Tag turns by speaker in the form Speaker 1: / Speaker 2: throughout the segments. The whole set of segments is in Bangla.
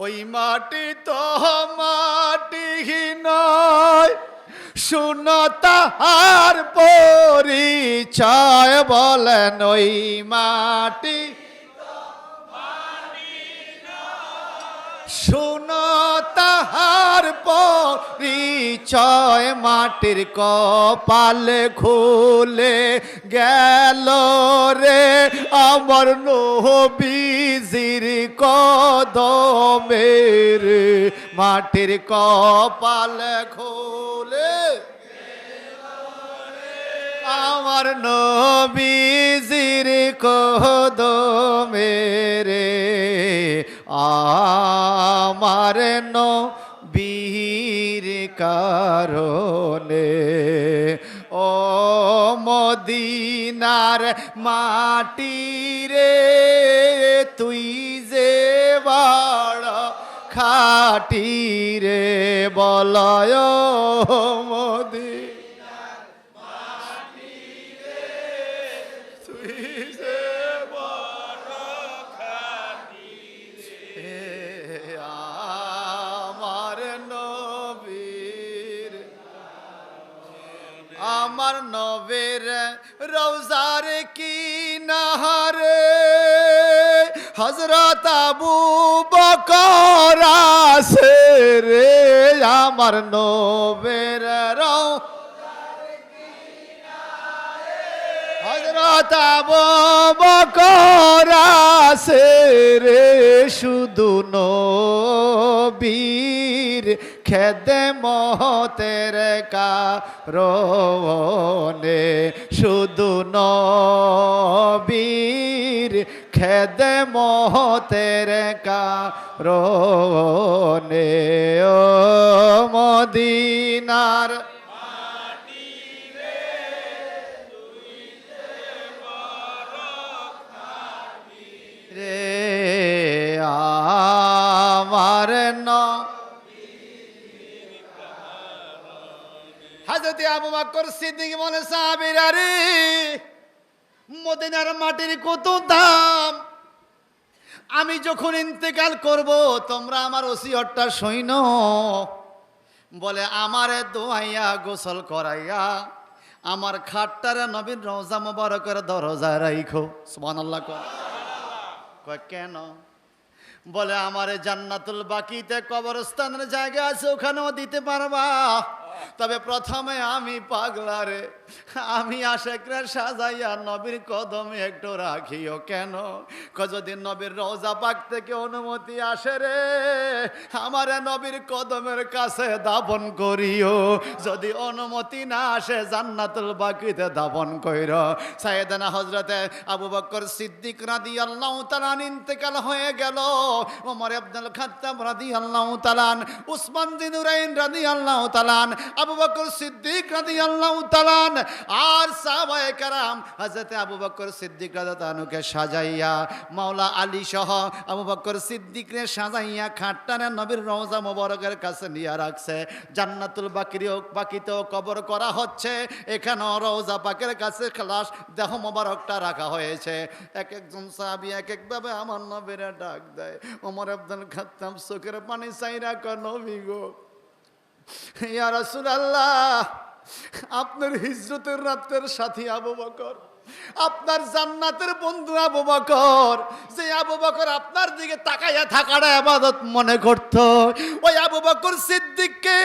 Speaker 1: ওই মাটি তো মাটি নয়, শুনো তাহার পরিচয়, বলেন ওই মাটি শুনো তাহার পরিচয়, মাটির কপাল খুলে গেল রে আমার নবীজির কদমে রে, মাটির কপাল খুলে আমার নবীজির কদমে রে, আমার নবীর কারণে ও মদিনার মাটি রে, তুই যে বড় খাটি রে, বলয় মদিনার মাটি রে, তুই যে বড় খাটি রে, আমার নবীর রওজার কিনারে হযরত আবু বকর আছে রে, আমার নবীর রওজার কিনারে হযরত আবু বকর আছে রে, শুধু নবীর খেদমতের কারণে, শুধু নবীর খেদমতের কারণে ও মদিনার মাটি রে, তুই যে বড় খাটি রে, আমার হযরত আবু বকর সিদ্দিক বলে, সাহাবীরা রে, মদিনার মাটির কত দাম, আমি যখন ইন্তেকাল করব তোমরা আমার ওসিয়তটা শোনো। বলে আমারে দোয়াইয়া গোসল করাইয়া আমার খাটটারে নবীর রওজা মুবারকের দরজায় রাইখো। সুবহানাল্লাহ। কয় কেন? বলে আমারে জান্নাতুল বাকিতে কবরস্থানের জায়গা আছে, ওখানেও দিতে পারবা, তবে প্রথমে আমি পাগলা রে, আমি আশেকরা সাজাইয়া নবীর কদমে একটু রাখিও। কেন? যদি নবীর রওজা পাক থেকে অনুমতি আসে রে, আমারে নবীর কদমের কাছে দাফন করিও, যদি অনুমতি না আসে জান্নাতুল বাকিতে দাফন কইর। সাইয়েদনা হযরতে আবু বকর সিদ্দিক রাদিয়াল্লাহু তাআলা ইন্তেকাল হয়ে গেল। ওমর ইবনুল খাত্তাব রাদিয়াল্লাহু তাআলা, উসমান বিন নুরাইন রাদিয়াল্লাহু তাআলা, আবু বকর সিদ্দিক রাদিয়াল্লাহু তাআলা আর সাহাবায়ে কেরাম হযরত আবু বকর সিদ্দিক রাদিয়াল্লাহু তাআলাকে সাজাইয়া, মাওলা আলী সহ আবু বকর সিদ্দিকরে সাজাইয়া খাটটারে নবীর রওজা মুবারকের কাছে নিয়ে রাখছে। জান্নাতুল বাকিতেও কবর করা হচ্ছে, এখানেও রওজা পাকের কাছে খালাস দেহ মুবারকটা রাখা হয়েছে। এক একজন সাহাবী এক একভাবে আমার নবীরে ডাক দেয়। ওমর ইবনুল খাত্তাব চোখের পানি চাইরা কয়, নবী গো, ইয়া রাসূলুল্লাহ, আপনার হিজরতের রাতের সাথী আবু বকর, আপনার জান্নাতের বন্ধু আবু বকর, যে আবু বকর আপনার দিকে তাকাইয়া থাকাটা ইবাদত মনে করত, ওই আবু বকর সিদ্দিককে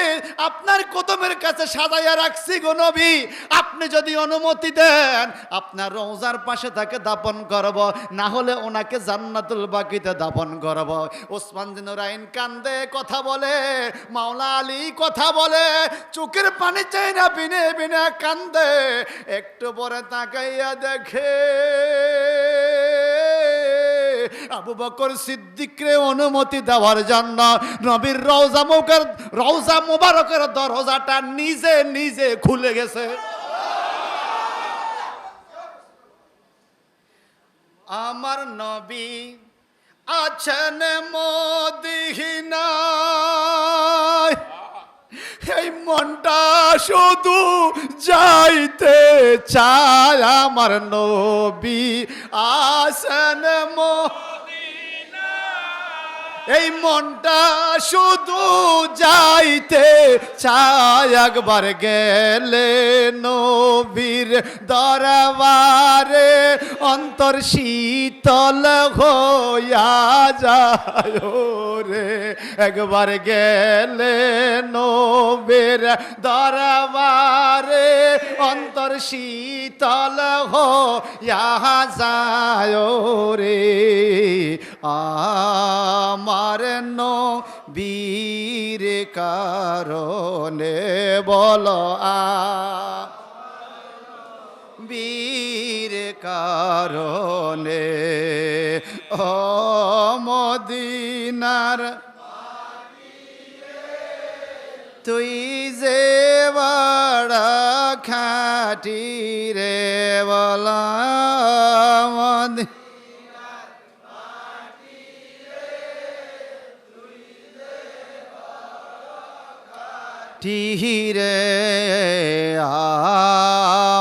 Speaker 1: আপনার কদমের কাছে সাজাইয়া রাখছি গো নবী, আপনি যদি অনুমতি দেন আপনার রওজার পাশে তাকে দাফন করব, না হলে ওনাকে জান্নাতুল বাকিতে দাফন করব। ওসমান বিন নুরাইন কান্দে, কথা বলে, মাওলা আলী কথা বলে, চোখের পানি চাই না, বিনে বিনে কান্দে। একটু পরে তাকাইয়া দেখে আবু বকর সিদ্দিকরে অনুমতি দেওয়ার জন্য নবীর রওজা মুবারকের দরজাটা নিজে নিজে খুলে গেছে। আমার নবী আছেন মদিনায়, এই মনটা শুধু যাইতে চায়, আমার নবী আছেন মদিনায়, এই মনটা শুধু যাইতে চায় একবার গেলে নবীর দরবারে অন্তর শীতল হইয়া যায় রে একবার গেলে নবীর দরবারে অন্তর শীতল হইয়া যায় রে আমার নবীর কারণে বলো বীর কারণে ও মদিনার তুই যে বড় খাঁটি রে বলা টিহিরে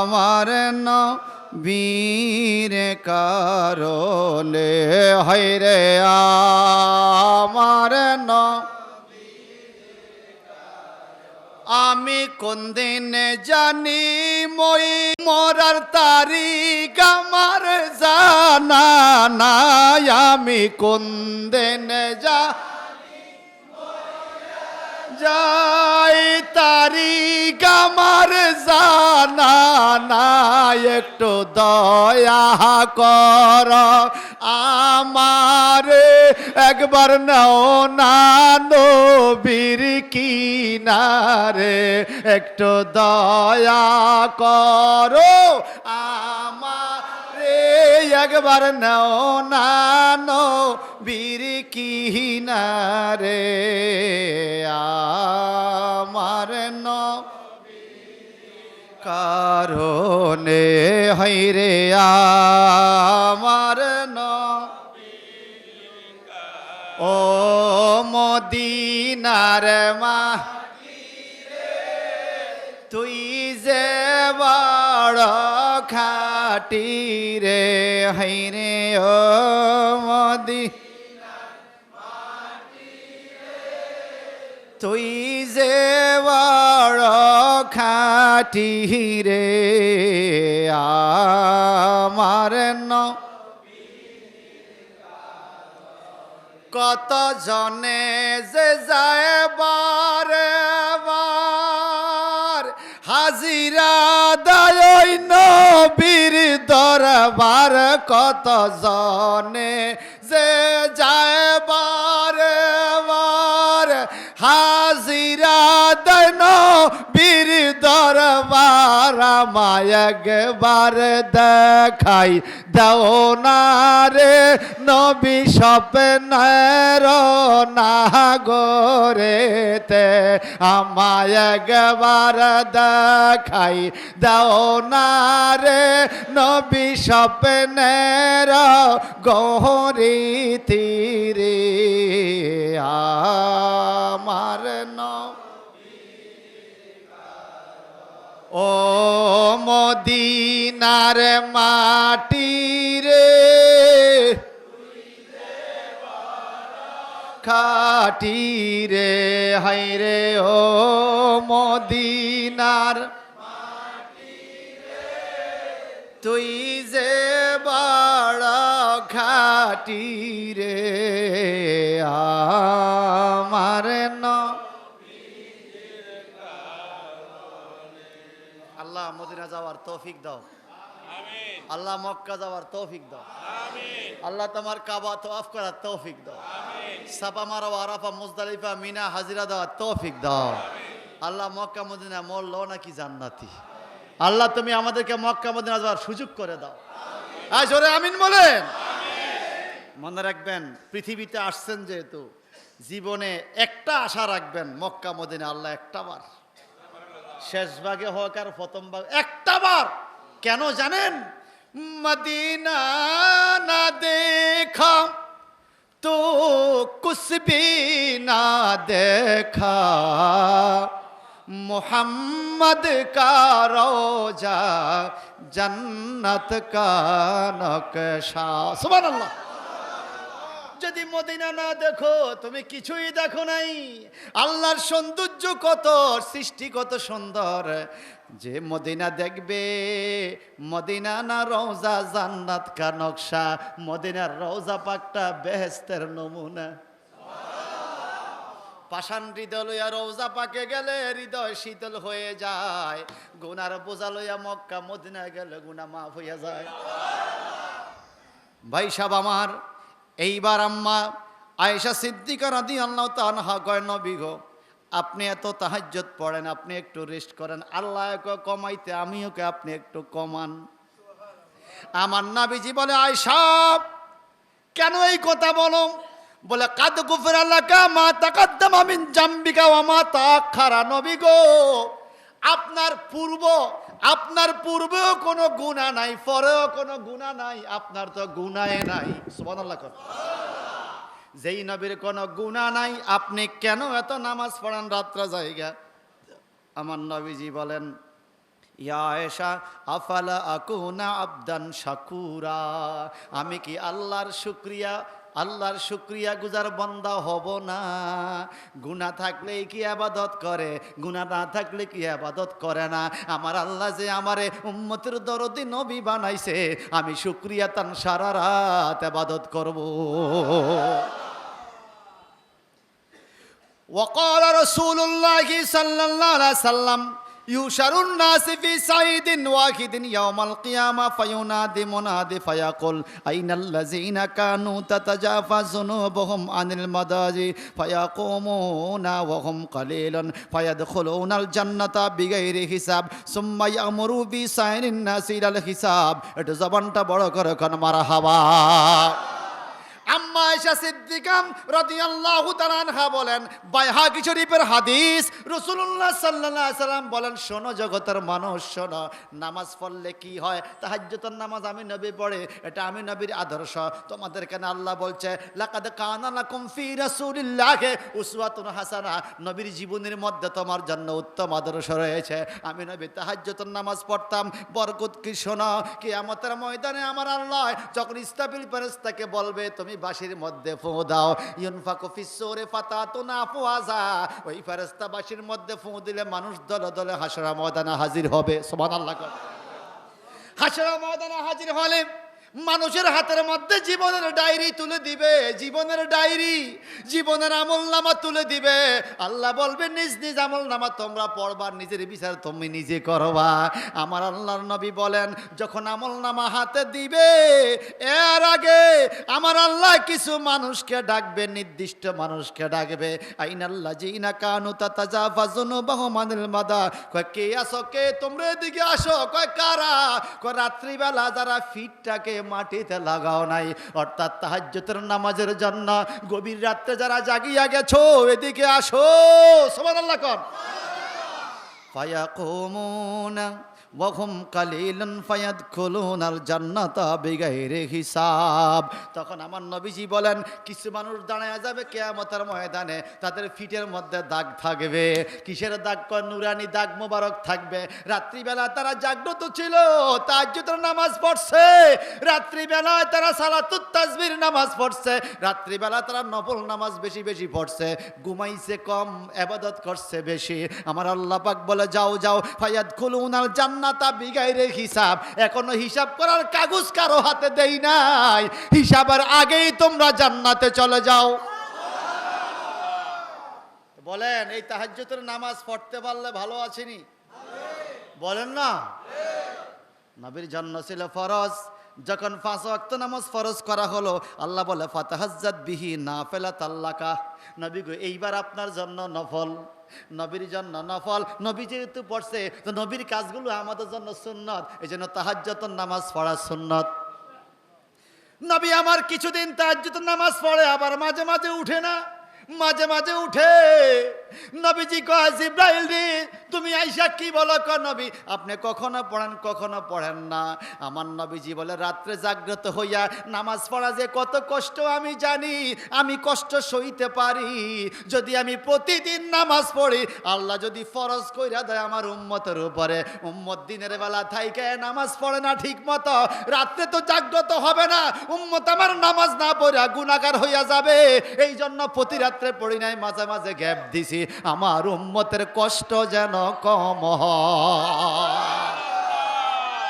Speaker 1: আমার নবীর কারণে হইরে আমার আমি কোন দিন জানি মই মরার তারিখ আমার জানা নাই আমি কোন দিন যাই তারিখ আমার জানা নাই একটু দয়া কর আমারে একবার নাও না নবীর কিনারে একটু দয়া করো আমারে একবার নাও না নবীর কিনারে আমার কারণে হইরে আমার ও মদিনার মা তুই যে বড় খাটি রে হইরে ও তুই যে বড় খাটি রে আমার কত জনে যে যায় বারে বার হাজিরা দায় নবীর দরবার কত জনে যে যায় বারে বার হাজিরা দায় নবীর দরবার আমায় একবার দেখাই দাও না রে নবী স্বপ্নের নাগরেতে আমায় একবার দেখাই দাও না রে নবী স্বপ্নের গহরিতে রে আমার ও মদিনার মাটি রে খাটি রে হাই রে ও মদিনার তুই যে বড় খাটি রে আমার আল্লাহ মদিনা যাওয়ার তৌফিক দাও আল্লাহ মক্কা যাওয়ার তৌফিক দাও আল্লাহ তোমার কাবা তওয়াফ করার তৌফিক দাও সাফা মারওয়া আরাফা মুজদালিফা মিনা হাজিরা দেওয়ার তৌফিক দাও আল্লাহ মক্কা মদিনা মরলো নাকি জান্নাতি আল্লাহ তুমি আমাদেরকে মক্কা মদিনা যাওয়ার সুযোগ করে দাও আজ জোরে আমিন বলেন মনে রাখবেন পৃথিবীতে আসছেন যেহেতু জীবনে একটা আশা রাখবেন মক্কা মদিনা আল্লাহ একটা বার শেষ ভাগে হোক আর প্রথম ভাগ একটা বার কেন জানেন মদিনা না দেখা তো কুছ ভি না দেখা মোহাম্মদ কা রোজা জন্নত কা নকশা সুবহানাল্লাহ যদি মদিনা না দেখো তুমি কিছুই দেখো নাই। আল্লাহর সৌন্দর্য কত, সৃষ্টি কত সুন্দর। যে মদিনা দেখবে, মদিনা না রওজা জান্নাত কা নকশা, মদিনার রওজা পাকটা বেহেশতের নমুনা। পাষাণ হৃদয় লইয়া রওজা পাকে গেলে হৃদয় শীতল হয়ে যায়, গুনার বোঝা লইয়া মক্কা মদিনা গেলে গুনাহ মাফ হইয়া যায়। ভাই সাহেব আমার, এইবার আম্মা আয়েশা সিদ্দিকা রাদিয়াল্লাহু তাআলা আনহা কয়, নবী গো আপনি এত তাহাজ্জুদ পড়েন, আপনি একটু রেস্ট করেন, আল্লাহ কমাইতে আমিও কে আপনি একটু কমান। আমার নবীজি বলে, আয়েশা কেন এই কথা বলো? বলে কাদ গুফিরা লাকা মা তাকাদ্দামা মিন জামবিকা ওয়া মা তাআখারা। নবী গো আপনার পূর্বেও কোনো গুনাহ নাই, পরেও কোনো গুনাহ নাই, আপনার তো গুনাহে নাই। সুবহানাল্লাহ। যেই নবীর কোনো গুনাহ নাই, আপনি কেন এত নামাজ পড়ান রাত্রা জায়গা? আমার নবীজি বলেন, ইয়া আয়েশা আফালা আকুনা আবদান শাকুরা, আমি কি আল্লাহর শুকরিয়া গুজার বান্দা হব না? গুনাহ থাকলেই কি ইবাদত করে, গুনাহ না থাকলে কি ইবাদত করে না? আমার আল্লাহ যে আমারে উম্মতের দরদি নবী বানাইছে, আমি শুকরিয়া তান সারা রাত ইবাদত করব। وقال رسول الله صلى الله عليه وسلم يُحْشَرُ النَّاسُ فِي صَعِيدٍ وَاحِدٍ يَوْمَ الْقِيَامَةِ فَيُنَادِ مُنَادٍ فَيَقُولُ أَيْنَ الَّذِينَ كَانُوا تَتَجَافَى جُنُوبُهُمْ عَنِ الْمَضَاجِعِ فَيَقُومُونَ وَهُمْ قَلِيلٌ فَيَدْخُلُونَ الْجَنَّةَ بِغَيْرِ حِسَابٍ ثُمَّ يَأْمُرُ بِسَائِرِ النَّاسِ إِلَى الْحِسَابِ। একটু জবানটা বড় করে কোন মারহাবা। আম্মা আয়েশা সিদ্দিকা রাদিয়াল্লাহু তাআলা আনহা বলেন, বাইহাকি শরীফের হাদিস, রাসূলুল্লাহ সাল্লাল্লাহু আলাইহি সাল্লাম বলেন, শোনো জগতের মানুষ শোনো, নামাজ পড়লে কি হয়? তাহাজ্জুদের নামাজ আমি নবী পড়ে, এটা আমি নবীর আদর্শ। তোমাদের কেন আল্লাহ বলছে লাকাদ কানা লাকুম ফি রাসূলিল্লাহি উসওয়াতুন হাসানাহ, নবীর জীবনের মধ্যে তোমার জন্য উত্তম আদর্শ রয়েছে। আমি নবী তাহাজ্জুদের নামাজ পড়তাম। বরকত কি শোনো, কিয়ামতের ময়দানে আমার আল্লাহ যখন ইসরাফিল ফেরেশতাকে বলবে তুমি বাঁশির মধ্যে ফু দাও, ইউনফাকু ফিস সূরি ফাতাতুন আফওয়াজা, ওই ফেরেশতা বাঁশির মধ্যে ফু দিলে মানুষ দলে দলে হাসর ময়দানে হাজির হবে। সুবহানাল্লাহ। হাসর ময়দানে হাজির হলে মানুষের হাতের মধ্যে জীবনের ডায়েরি তুলে দিবে, জীবনের আমলনামা তুলে দিবে। আল্লাহ বলবে নিজ নিজ আমলনামা তোমরা পড়বা, নিজের বিচার তুমি নিজে করবা। আমার আল্লাহর নবী বলেন, যখন আমলনামা হাতে দিবে এর আগে আমার আল্লাহ কিছু মানুষকে ডাকবে, নির্দিষ্ট মানুষকে ডাকবে। আইনাল্লাযিনা কানু তাতাজাফা যুনুবাহুম আনিল মাদা, কয় কে আসো, কে তোমরা এদিকে আসো। কয় কারা? কয় রাত্রিবেলা যারা ফিটটাকে মাটিতে লাগাও নাই, অর্থাৎ তাহাজ্জুদের নামাজের জন্য গভীর রাত্রে যারা জাগিয়া গেছো এদিকে আসো। সুবহানাল্লাহ। কোন ফায়াকুমুনা ওয়া হুম কালিলুন ফায়াদখুলুনাল জান্নাতা বিগাইরি হিসাব। তখন আমার নবীজি বলেন, কিছু মানুষ দাঁড়ায় যাবে কিয়ামতের ময়দানে, তাদের ফিটের মধ্যে দাগ থাকবে। কিসের দাগ? নুরানি দাগ মোবারক থাকবে। রাত্রিবেলা তারা জাগ্রত ছিল, তাহাজ্জুদের নামাজ পড়ছে, রাত্রিবেলায় তারা সালাতুত তাসবির নামাজ পড়ছে, রাত্রিবেলা তারা নফল নামাজ বেশি বেশি পড়ছে, ঘুমাইছে কম, ইবাদত করছে বেশি। আমার আল্লাহ পাক বলে, যাও যাও ফায়াদখুলুনাল জান্নাতা বিগাইরি হিসাব। এখনো হিসাব করার কাগজ কারো হাতে দেই নাই, হিসাবের আগেই তোমরা জান্নাতে চলে যাও। বলেন এই তাহাজ্জুদের নামাজ পড়তে পারলে ভালো আছেনি? বলেন না। নবীর জন্য ছিল ফরজ। যখন 5 ওয়াক্ত নামাজ ফরজ করা হলো, আল্লাহ বলে ফাতাহাজ্জাত বিহি নাফিলাতাল লাকা। নবী গো এইবার আপনার জন্য নফল, নবীর জন্য নফল। নবী যেহেতু পড়ছে তো নবীর কাজগুলো আমাদের জন্য সুন্নত, এই জন্য তাহাজ্জুদের নামাজ পড়া সুন্নত। নবী আমার কিছুদিন তাহাজ্জুদের নামাজ পড়ে, আবার মাঝে মাঝে উঠে না। মাঝে মাঝে উঠে নবীজি কয় জিব্রাইল রে তুমি আইসা কি বলো ক নবী আপনি কখনো পড়েন কখনো পড়েন না। আমার নবীজি বলে রাত্রে জাগ্রত হইয়া নামাজ পড়া যে কত কষ্ট আমি জানি, আমি কষ্ট সইতে পারি। যদি আমি প্রতিদিন নামাজ পড়ি, আল্লাহ যদি ফরজ কইরা দেয় আমার উম্মতের উপরে, উম্মত দিনের বেলা থাইকে নামাজ পড়ে না ঠিক মতো, রাত্রে তো জাগ্রত হবে না, উম্মত আমার নামাজ না পড়া গুনাহগার হইয়া যাবে। এই জন্য প্রতি রাত্রে পড়ি নাই, মাঝে মাঝে গ্যাপ দিছি আমার উম্মতের কষ্ট যেন কম হয়।